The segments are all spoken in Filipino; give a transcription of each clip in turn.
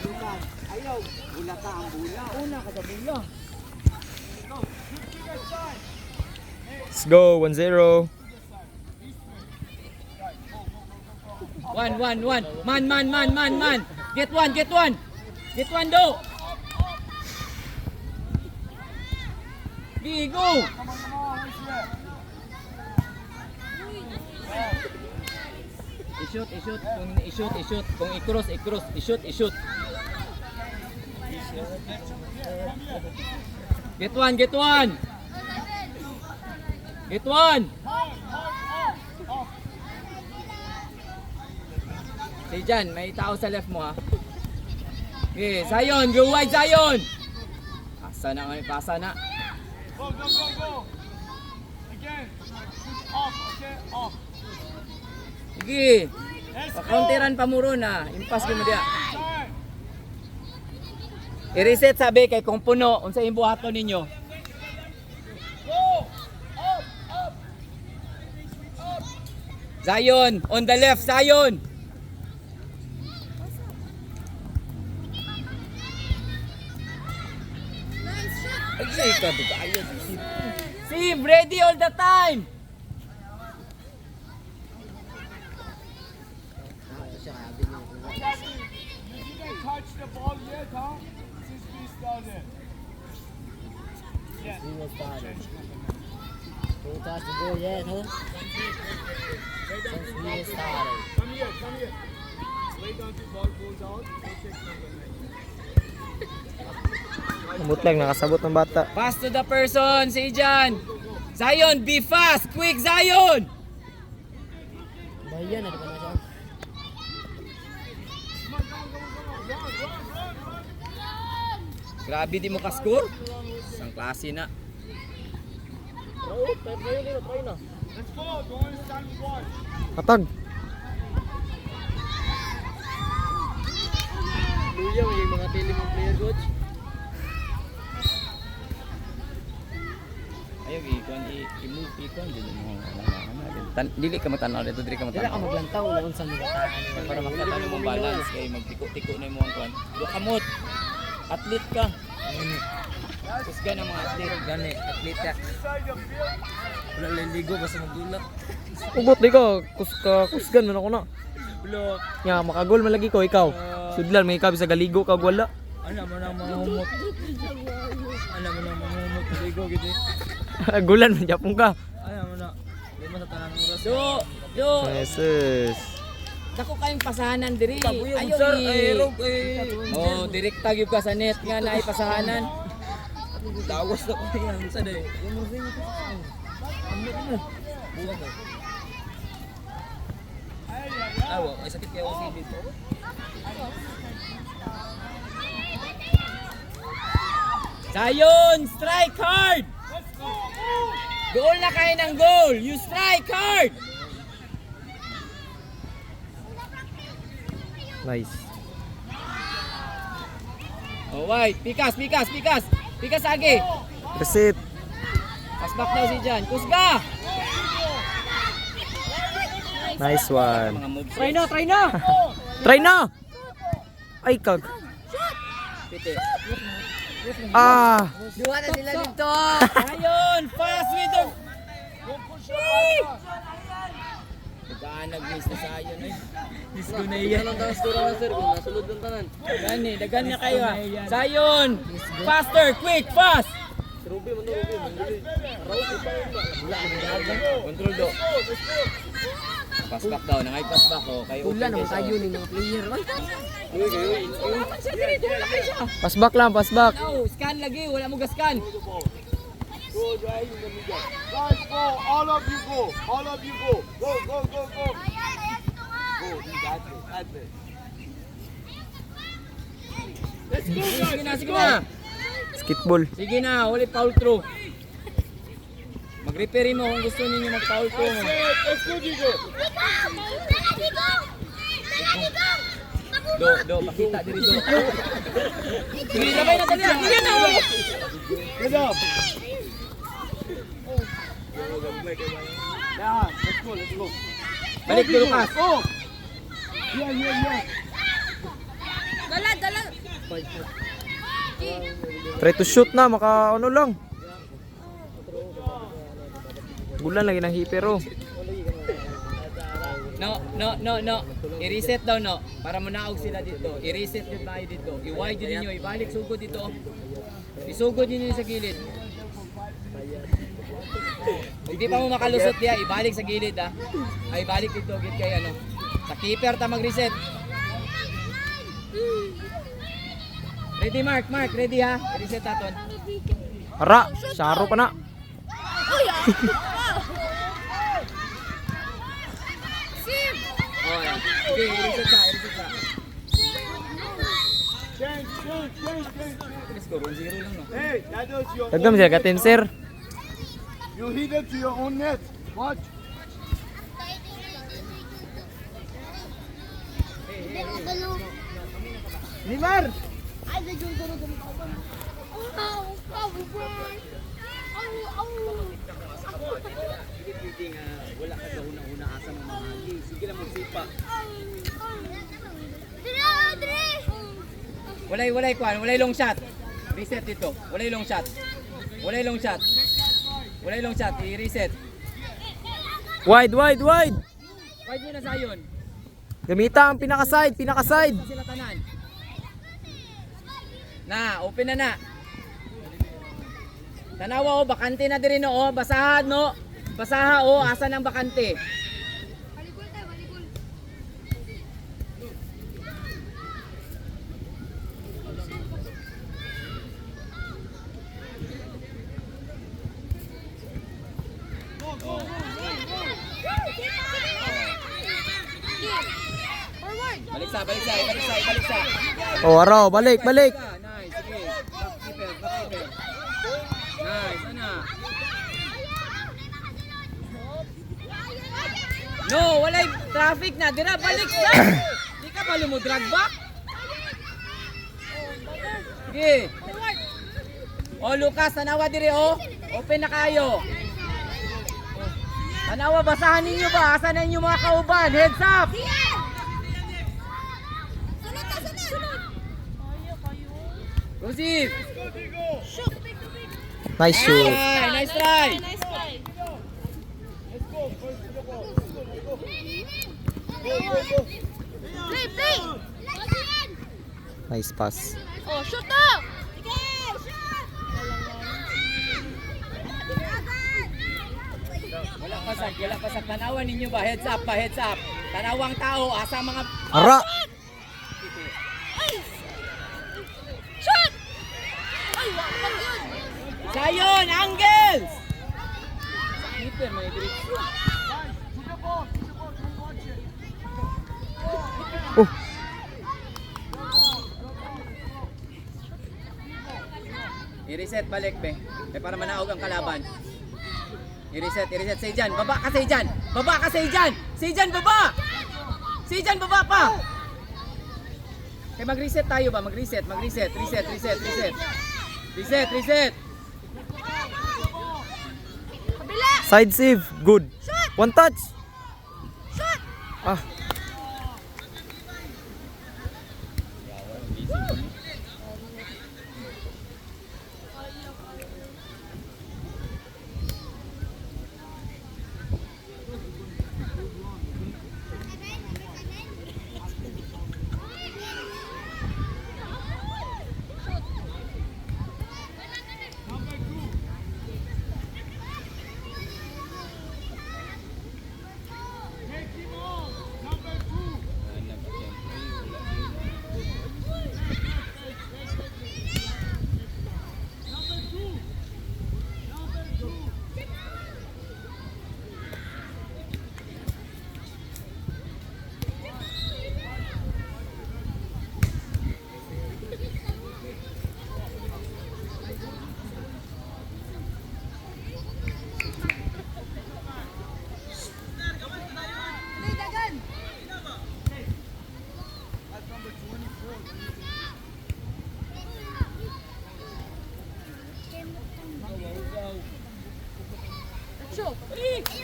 Lucas, ayaw. Bula ka ang bula. Una ka sa bula. Let's go, 1-0. 1. Man. Get one. Get one, do. Go. I-shoot. Kung i-shoot. Kung i-cross. I-shoot. Get one. Say dyan, may tao sa left mo ha. Okay, Zion, go wide Zion. Pasa na. Go. Again. Off, okay, off. Sige. Let's go. Pakuntiran pa mo ron ha. Impas ko mo diya. Time. I-reset sabi kay kung puno, unsa yung buhaton ninyo. Go. Up. Zion, on the left, Zion. Ay, kadugayan. Sim, ready all the time. Jackie, you didn't touch the ball yet, huh? Since we started. Yeah. Don't touch the ball yet, huh? Since we started. Come here. Wait until ball goes out. Go check number 9. Butleg, nakasabot ng bata. Pass to the person, say dyan. Zion, be fast, quick Zion. Bayan na, di ba na siya? Grabe di mo ka-score. Isang klase na. Let's go. Don't stand and watch. Katag. Luya, may mga tili mong player, coach. Ayaw, ikon, dili ka matanaw dito, dili ka Dila ka matanaw. maglantaw, laon sa mga taan. Para makatalo mo balance kay magtiko-tiko na mo ang kwan. Do kamot. Athlete ka. Kusga ng mga athlete gani, athlete ka. Inside the field. Wala liligo basta magdulak. Ugot di ka, kusgan man ako na. Blok. Ya, makagol man lagi ko, ikaw. Sudlan, may ikaw sa galigo ka wala. Ano mo nang mahumot. Ligo gid. Gulan man japon ka. Ano mo na. Di mo sa tanang oras. Do. Jesus. Dako kayong pasahanan diri. Ayo, Sir, aero, Oh, direkta gyud ka sa net nga naay pasahanan. Dawas na ko yan sa day. Awa, ay sakit kaya ako dito. Zion, strike hard! Goal na kayo ng goal! You strike hard! Nice. Oh, wait. Pikas! Pikas agi! Reset. Pass back daw si Jan. Kusga! Nice one. Mga moves. Try na! Try na! Ay, kag. Piti. Ah! Duwa na sila dito! Zion! Fast with the... Nag-miss na Zion eh. Miss ko na yan. Anong taas dura na, sir? Kung nasulod ng tanan. Dagan na kayo ha. Zion! Faster! Quick! Fast! Ruby, manduli. Control do. Pass back daw. Nangay pass back oh. Kayo Pula na tayo ng mga player. Pass back lang, pass back. No, scan lagi. Wala mo ga-scan. Go right in the middle. Guys, go. All of you go. Go. Go. You got it. Let's go, guys. Sige na. Skitball. Sige na. Huli foul through. Mag-referee mo kung gusto ninyo mag-foul through mo. Let's go, Digo. Do, makita diri do. Sige, labay na dali. Sige na. Good job. Yeah, let's go. Balik do Lucas. Oh. Yeah. Dala. Try to shoot na, maka ano lang. Bulan lagi ng hipero. No. I-reset daw, no. Para manaog sila dito. I-reset yun tayo dito. I-wide yun ninyo. Ibalik sugod dito. Isugod yun sa gilid. Hindi pa mo makalusot diya. Ibalik sa gilid, ah. Ay, ibalik dito. Git kay ano. Sa keeper ta mag-reset. Ready, Mark. Ready, ha? I-reset natin. Ara, saro pa na. Oh, yan. Okay, i-reset sa. Change. Score 1-0 lang, no? Hey, that was your Dagdam siya katin, sir. You hit it to your own net. Watch. Neymar! Wala ka daw una asa mo mahagi. Sige lang magsipa. Walay kwan, walay long shot. Reset dito. Walay long shot. I-reset. Wide. Wide mo na sayon. Gamita ang pinaka-side. Sila tanan. Na, open na. Tanawa, oh, bakante na diri, no, oh. Basaha, no. Basaha, oh, asan ang bakante? Balik sa. Oh, araw, balik. Nice, sige. Backkeeper. Nice, ana. No, walay traffic na. Dira, balik sa. Di ka pala mo drag back? Sige. Oh, Lucas, tanawa diri, oh. Open na kayo. Tanawa, basahan ninyo ba? Asan na inyo mga kauban? Heads up! Rosif! Nice shoot. Nice try! Play! Nice pass. Oh, shoot na! Wala pasag. Tanawan ninyo ba? Heads up. Tanawang tao, asa mga... Ara! Shoot! Ay, wag yun! Sayon! Angles! Keeper, may direksyon. Oh, I-reset balik, be. Para manaog ang kalaban. I-reset. Sejan, baba ka, Sejan! Sejan, baba pa! Kaya mag-reset tayo ba? Reset. side save. Good. One touch. Ah.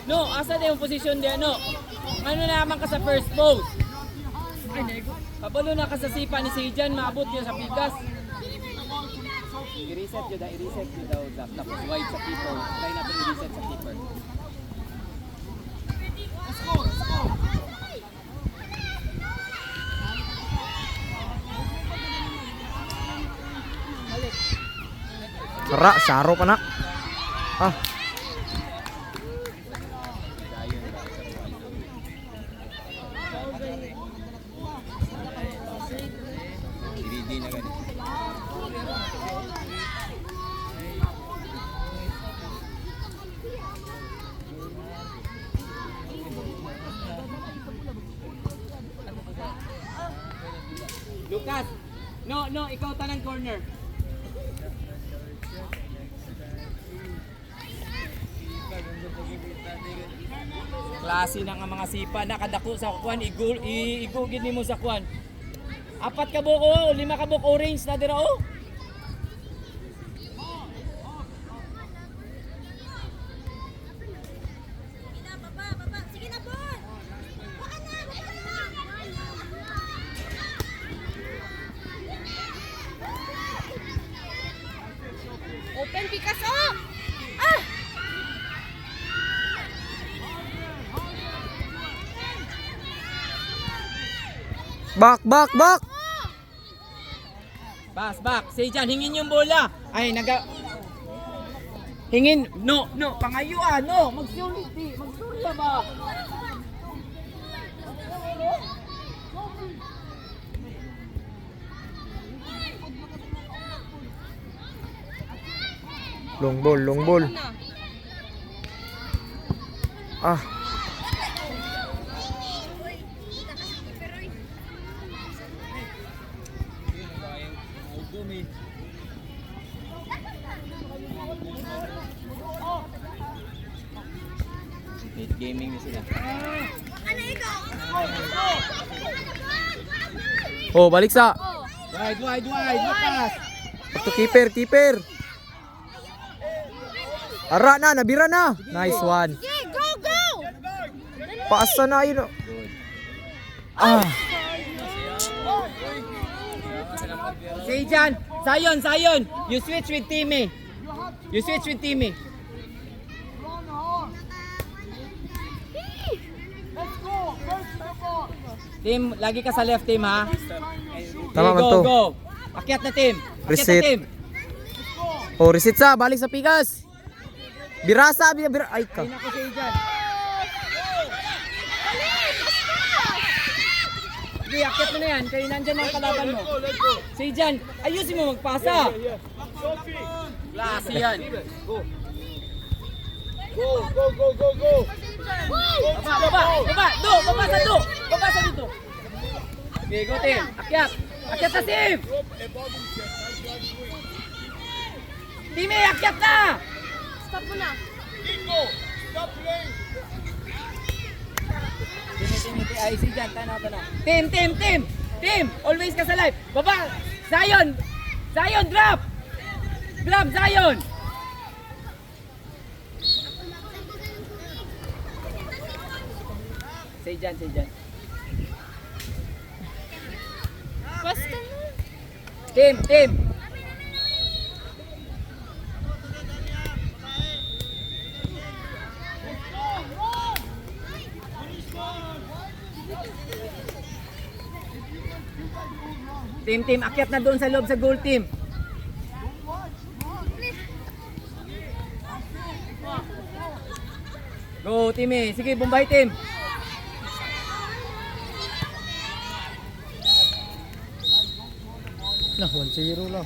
No, asa na yung position diyan, no? Ano naman ka sa first post? Ay, nego. Kabalo na ka sa sipa ni Sejan, maabot niya sa pikas. I-reset yun daw, Zap. Tapos wide sa keeper. Try natin i-reset sa keeper. Sara, saro ka na. Ah, Ready na ganun. Lucas, no, ikaw tanang corner. Klase na nga mga sipa, nakadako sa kwan, igugid nimo sa kwan. 4 ka buko, 5 ka buko orange na dira oh. Sige na, Bon! Baka na! Open Picasso! Ah! back. Back. Sejan, hingin yung bola. Ay, hingin, no, pangayuan, no. Magsulya ba? Long ball. Ah, Late gaming na sila. oh, balik sa. Wide, Lucas. Ito keeper. Ara na, nabira na. Nice one. Sige, go! Paasa na yun. Good. Ah, Sejan, Zion. You switch with Timmy. Team, lagi ka sa left team ha. Tama man to. Go. Akyat na team. Reset. Oh, reset sa, balik sa pikas. Birasa. Ay ka. Ay nako Sejan. Sige, akyat mo na yan. Kaya nandyan ang kalaban mo. Sejan, ayusin mo magpasa. Klase yan. Go! Baba sa dito. Okay, go team. Akyat sa team. Timmy, akyat na. Stop mo na. Nico! Stop playing! Timmy, ay si Jan, tanaw. Team, always ka sa live. Baba, Zion, drop, Zion. Say Jan. Basta na. Team. Team, akyat na doon sa loob sa goal team. Go, Timmy. Sige, Bombay team. Nah, 1-0 lang.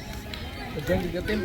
Diyan gigatin.